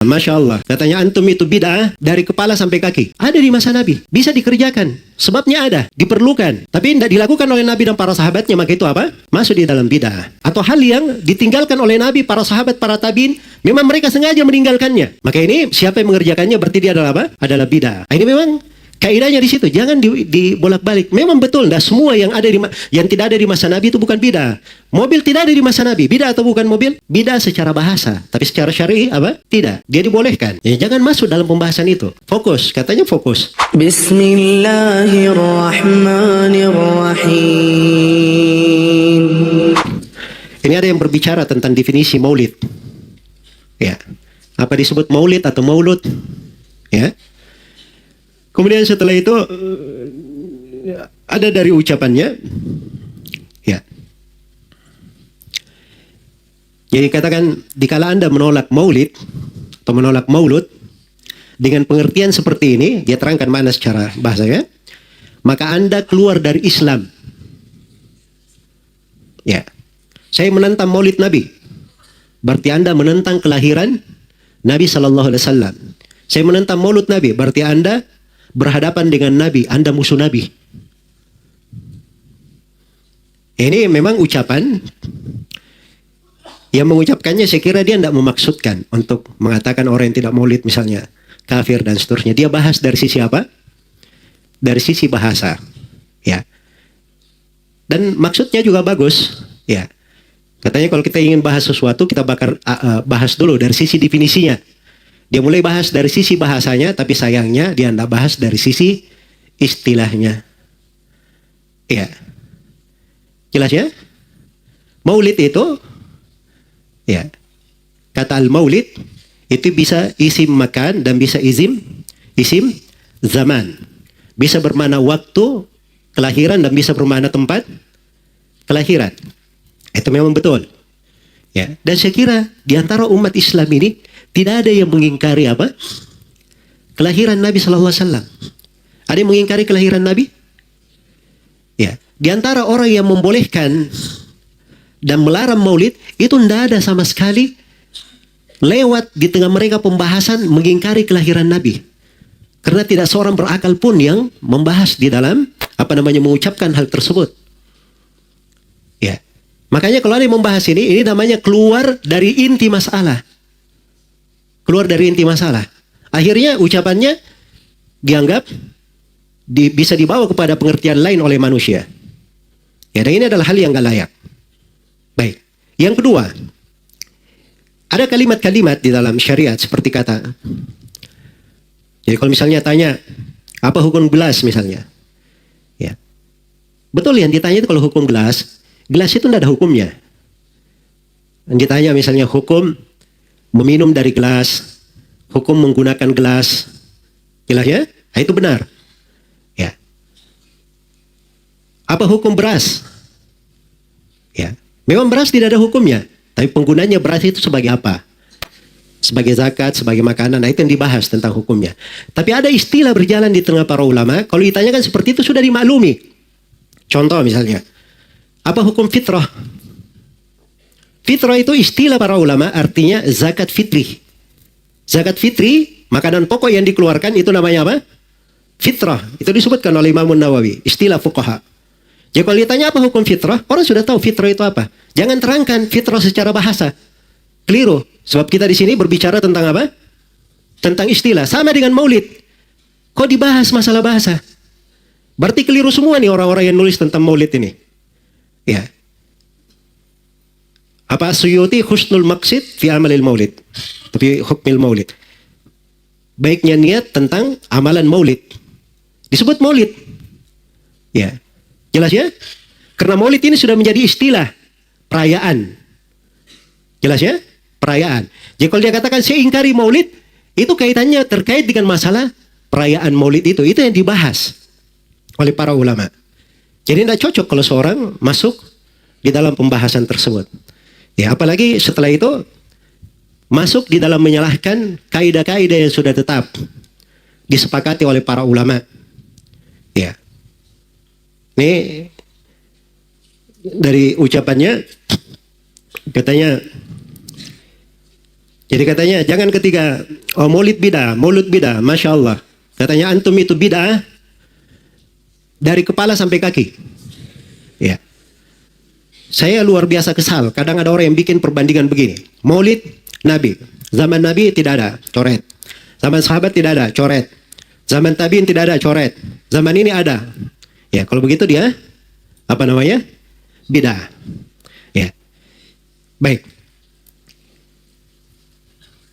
Masya Allah. Katanya antum itu bid'ah dari kepala sampai kaki. Ada di masa Nabi. Bisa dikerjakan. Sebabnya ada. Diperlukan. Tapi tidak dilakukan oleh Nabi dan para sahabatnya. Maka itu apa? Masuk di dalam bid'ah. Atau hal yang ditinggalkan oleh Nabi, para sahabat, para tabiin. Memang mereka sengaja meninggalkannya. Maka ini siapa yang mengerjakannya berarti dia adalah apa? Adalah bid'ah. Ini memang kaidahnya di situ, jangan dibolak-balik. Memang betul, tidak semua yang ada yang tidak ada di masa Nabi itu bukan bidah. Mobil tidak ada di masa Nabi, bidah atau bukan mobil? Bidah secara bahasa, tapi secara syar'i apa? Tidak. Dia dibolehkan. Ya, jangan masuk dalam pembahasan itu. Fokus, katanya fokus. Bismillahirrahmanirrahim. Ini ada yang berbicara tentang definisi maulid. Ya, apa disebut maulid atau maulud? Ya. Kemudian setelah itu ada dari ucapannya, ya. Jadi katakan, dikala Anda menolak maulid atau menolak maulud dengan pengertian seperti ini, dia terangkan mana secara bahasanya, maka Anda keluar dari Islam. Ya, saya menentang maulid Nabi, berarti Anda menentang kelahiran Nabi Sallallahu Alaihi Wasallam. Saya menentang maulud Nabi, berarti Anda berhadapan dengan Nabi, Anda musuh Nabi. Ini memang ucapan yang mengucapkannya, saya kira dia tidak memaksudkan untuk mengatakan orang yang tidak maulid misalnya kafir dan seterusnya. Dia bahas dari sisi apa? Dari sisi bahasa, ya. Dan maksudnya juga bagus, ya. Katanya kalau kita ingin bahas sesuatu, kita bahas dulu dari sisi definisinya. Dia mulai bahas dari sisi bahasanya, tapi sayangnya dia tidak bahas dari sisi istilahnya. Ya. Jelas ya? Maulid itu, ya, kata al-maulid, itu bisa isim makan dan bisa isim zaman. Bisa bermakna waktu kelahiran dan bisa bermakna tempat kelahiran. Itu memang betul. Ya. Dan saya kira di antara umat Islam ini, tidak ada yang mengingkari apa? Kelahiran Nabi Sallallahu Alaihi Wasallam. Ada yang mengingkari kelahiran Nabi? Ya. Di antara orang yang membolehkan dan melarang maulid, itu tidak ada sama sekali lewat di tengah mereka pembahasan mengingkari kelahiran Nabi. Karena tidak seorang berakal pun yang membahas di dalam, mengucapkan hal tersebut. Ya. Makanya kalau ada yang membahas ini namanya keluar dari inti masalah. Keluar dari inti masalah. Akhirnya ucapannya dianggap bisa dibawa kepada pengertian lain oleh manusia. Ya, dan ini adalah hal yang gak layak. Baik. Yang kedua, ada kalimat-kalimat di dalam syariat seperti kata. Jadi kalau misalnya tanya, apa hukum gelas misalnya? Ya. Betul yang ditanya itu kalau hukum gelas itu tidak ada hukumnya. Yang ditanya misalnya hukum meminum dari gelas, hukum menggunakan gelas, jelas ya? Nah, itu benar. Ya. Apa hukum beras? Ya. Memang beras tidak ada hukumnya, tapi penggunanya beras itu sebagai apa? Sebagai zakat, sebagai makanan. Nah, itu yang dibahas tentang hukumnya. Tapi ada istilah berjalan di tengah para ulama, kalau ditanyakan seperti itu sudah dimaklumi. Contoh misalnya, apa hukum fitrah? Fitrah itu istilah para ulama, artinya zakat fitri. Zakat fitri, makanan pokok yang dikeluarkan itu namanya apa? Fitrah. Itu disebutkan oleh Imam Nawawi, istilah fuqaha. Jadi kalau ditanya apa hukum fitrah, orang sudah tahu fitrah itu apa. Jangan terangkan fitrah secara bahasa. Keliru. Sebab kita di sini berbicara tentang apa? Tentang istilah. Sama dengan maulid. Kok dibahas masalah bahasa? Berarti keliru semua nih orang-orang yang nulis tentang maulid ini. Ya. Apa Suyuti husnul maqsid fi amalil maulid, tapi hukmil maulid. Baiknya niat tentang amalan maulid. Disebut maulid. Ya. Jelas ya? Karena maulid ini sudah menjadi istilah perayaan. Jelas ya? Perayaan. Jadi kalau dia katakan saya ingkari maulid, itu kaitannya terkait dengan masalah perayaan maulid itu. Itu yang dibahas oleh para ulama. Jadi tidak cocok kalau seorang masuk di dalam pembahasan tersebut. Ya, apalagi setelah itu masuk di dalam menyalahkan kaidah-kaidah yang sudah tetap disepakati oleh para ulama. Ya. Ini dari ucapannya katanya Jadi katanya jangan ketika maulid bidah, masya Allah. Katanya antum itu bidah dari kepala sampai kaki. Ya. Saya luar biasa kesal. Kadang ada orang yang bikin perbandingan begini. Maulid Nabi. Zaman Nabi tidak ada, coret. Zaman sahabat tidak ada, coret. Zaman tabiin tidak ada, coret. Zaman ini ada. Ya, kalau begitu dia apa namanya? Bidah. Ya. Baik.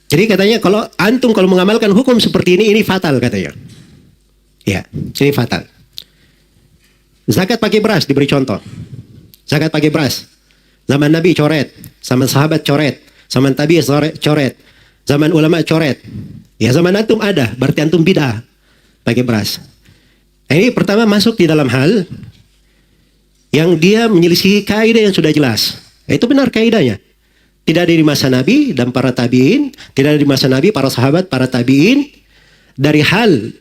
Jadi katanya kalau antum kalau mengamalkan hukum seperti ini fatal katanya. Ya, ini fatal. Zakat pakai beras diberi contoh. Zakat pakai beras. Zaman Nabi coret, zaman sahabat coret, zaman tabi coret, zaman ulama coret. Ya zaman antum ada, berarti antum bidah pakai beras. Nah, ini pertama masuk di dalam hal yang dia menyelisihi kaidah yang sudah jelas. Itu benar kaidahnya. Tidak ada di masa Nabi dan para tabiin, tidak ada di masa Nabi, para sahabat, para tabiin. Dari hal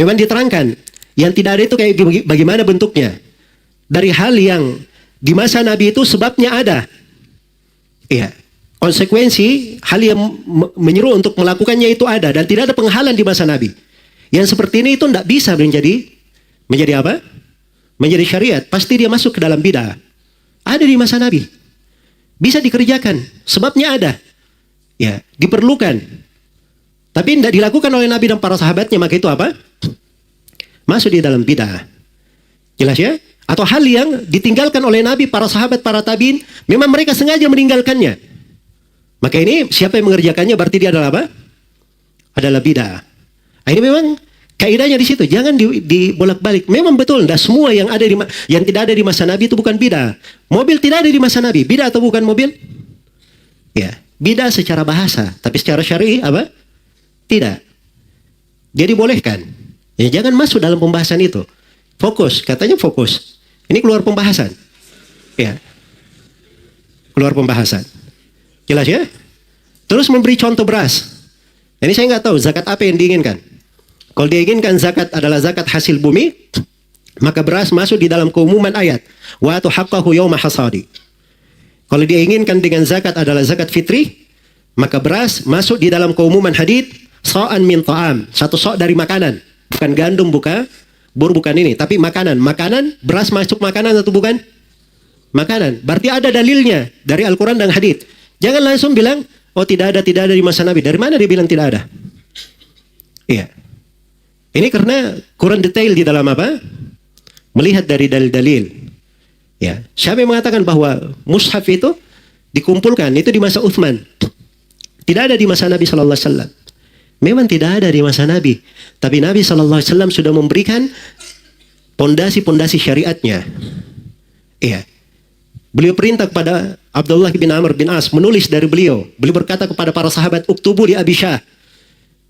memang diterangkan yang tidak ada itu kayak bagaimana bentuknya. Dari hal yang di masa Nabi itu sebabnya ada. Iya. Konsekuensi hal yang menyeru untuk melakukannya itu ada dan tidak ada penghalang di masa Nabi. Yang seperti ini itu tidak bisa menjadi apa? Menjadi syariat. Pasti dia masuk ke dalam bidah. Ada di masa Nabi. Bisa dikerjakan, sebabnya ada. Ya, diperlukan. Tapi tidak dilakukan oleh Nabi dan para sahabatnya, maka itu apa? Masuk di dalam bidah. Jelas ya? Atau hal yang ditinggalkan oleh Nabi, para sahabat, para tabiin, memang mereka sengaja meninggalkannya. Maka ini siapa yang mengerjakannya berarti dia adalah apa? Adalah bidah. Nah, ini memang kaidahnya di situ. Jangan dibolak-balik. Memang betul, tidak semua yang tidak ada di masa Nabi itu bukan bidah. Mobil tidak ada di masa Nabi. Bidah atau bukan mobil? Ya, bidah secara bahasa, tapi secara syar'i apa? Tidak. Jadi bolehkan. Ya, jangan masuk dalam pembahasan itu. Fokus, katanya fokus. Ini keluar pembahasan. Ya. Keluar pembahasan. Jelas ya? Terus memberi contoh beras. Ini saya nggak tahu zakat apa yang diinginkan. Kalau diinginkan zakat adalah zakat hasil bumi, maka beras masuk di dalam keumuman ayat. Wa atu haqqahu yawma hasadi. Kalau diinginkan dengan zakat adalah zakat fitri, maka beras masuk di dalam keumuman hadits sa'an min ta'am. Satu sok dari makanan. Bukan gandum, bukan ini. Tapi makanan. Makanan, beras masuk makanan atau bukan? Makanan. Berarti ada dalilnya dari Al-Quran dan hadits. Jangan langsung bilang, oh tidak ada di masa Nabi. Dari mana dia bilang tidak ada? Iya. Ini karena kurang detail di dalam apa? Melihat dari dalil-dalil. Ya, siapa yang mengatakan bahwa mushaf itu dikumpulkan itu di masa Utsman? Tidak ada di masa Nabi sallallahu alaihi wasallam. Memang tidak ada di masa Nabi, tapi Nabi sallallahu alaihi wasallam sudah memberikan pondasi-pondasi syariatnya. Iya. Beliau perintah kepada Abdullah bin Amr bin As menulis dari beliau. Beliau berkata kepada para sahabat, "Uktubu li Abi Syah."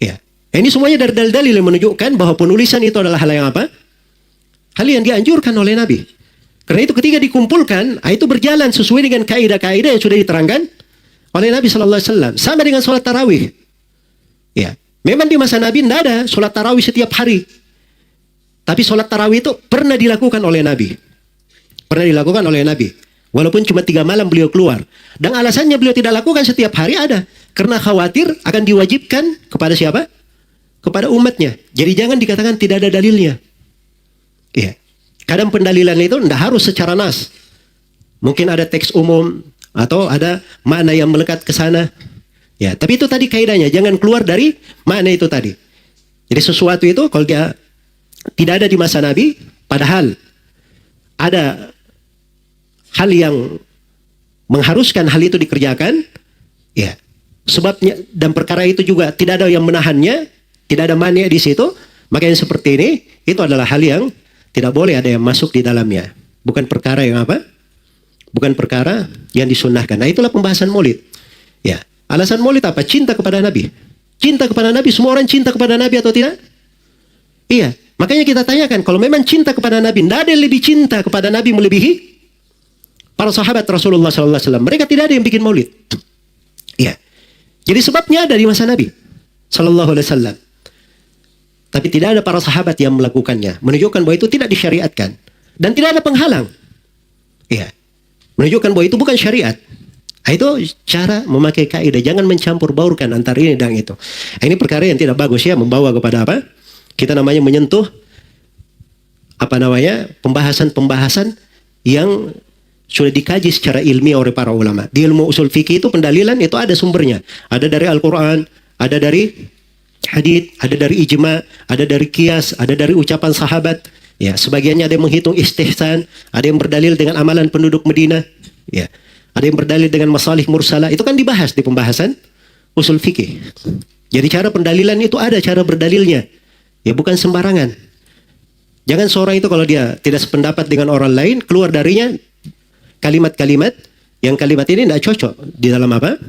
Ya. Ini semuanya dari dalil-dalil yang menunjukkan bahwa penulisan itu adalah hal yang apa? Hal yang dianjurkan oleh Nabi. Karena itu ketika dikumpulkan, itu berjalan sesuai dengan kaidah-kaidah yang sudah diterangkan oleh Nabi sallallahu alaihi wasallam. Sama dengan sholat tarawih. Ya, memang di masa Nabi tidak ada sholat tarawih setiap hari. Tapi sholat tarawih itu pernah dilakukan oleh Nabi. Pernah dilakukan oleh Nabi. Walaupun cuma 3 malam beliau keluar. Dan alasannya beliau tidak lakukan setiap hari ada. Karena khawatir akan diwajibkan kepada siapa? Kepada umatnya. Jadi jangan dikatakan tidak ada dalilnya. Ya. Kadang pendalilan itu tidak harus secara nas. Mungkin ada teks umum atau ada makna yang melekat ke sana. Ya, tapi itu tadi kaidahnya, jangan keluar dari makna itu tadi. Jadi sesuatu itu kalau dia tidak ada di masa Nabi, padahal ada hal yang mengharuskan hal itu dikerjakan, ya. Sebabnya dan perkara itu juga tidak ada yang menahannya, tidak ada mania di situ, maka yang seperti ini itu adalah hal yang tidak boleh ada yang masuk di dalamnya. Bukan perkara yang apa? Bukan perkara yang disunnahkan. Nah, itulah pembahasan Maulid. Ya. Alasan Maulid apa? Cinta kepada Nabi. Cinta kepada Nabi, semua orang cinta kepada Nabi atau tidak? Iya. Makanya kita tanyakan, kalau memang cinta kepada Nabi, tidak ada yang lebih cinta kepada Nabi melebihi para sahabat Rasulullah SAW. Mereka tidak ada yang bikin Maulid. Iya. Jadi sebabnya ada di masa Nabi SAW. Tapi tidak ada para sahabat yang melakukannya. Menunjukkan bahwa itu tidak disyariatkan. Dan tidak ada penghalang. Iya. Menunjukkan bahwa itu bukan syariat. Itu cara memakai kaidah, jangan mencampur baurkan antara ini dan itu. Ini perkara yang tidak bagus ya, membawa kepada apa? Kita namanya menyentuh pembahasan-pembahasan yang sudah dikaji secara ilmiah oleh para ulama. Di ilmu usul fikih itu pendalilan itu ada sumbernya. Ada dari Al-Quran, ada dari hadits, ada dari ijma, ada dari qiyas, ada dari ucapan sahabat. Ya, sebagiannya ada yang menghitung istihsan, ada yang berdalil dengan amalan penduduk Madinah. Ya. Ada yang berdalil dengan masalih mursalah. Itu kan dibahas di pembahasan usul fikih. Jadi cara pendalilan itu ada cara berdalilnya. Ya bukan sembarangan. Jangan seorang itu kalau dia tidak sependapat dengan orang lain, keluar darinya kalimat-kalimat yang kalimat ini tidak cocok di dalam apa?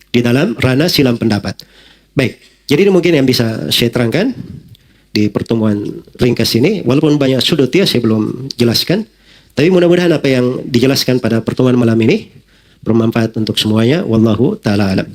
Di dalam ranah silam pendapat. Baik. Jadi ini mungkin yang bisa saya terangkan di pertemuan ringkas ini. Walaupun banyak sudut ya saya belum jelaskan. Tapi mudah-mudahan apa yang dijelaskan pada pertemuan malam ini bermanfaat untuk semuanya. Wallahu ta'ala alam.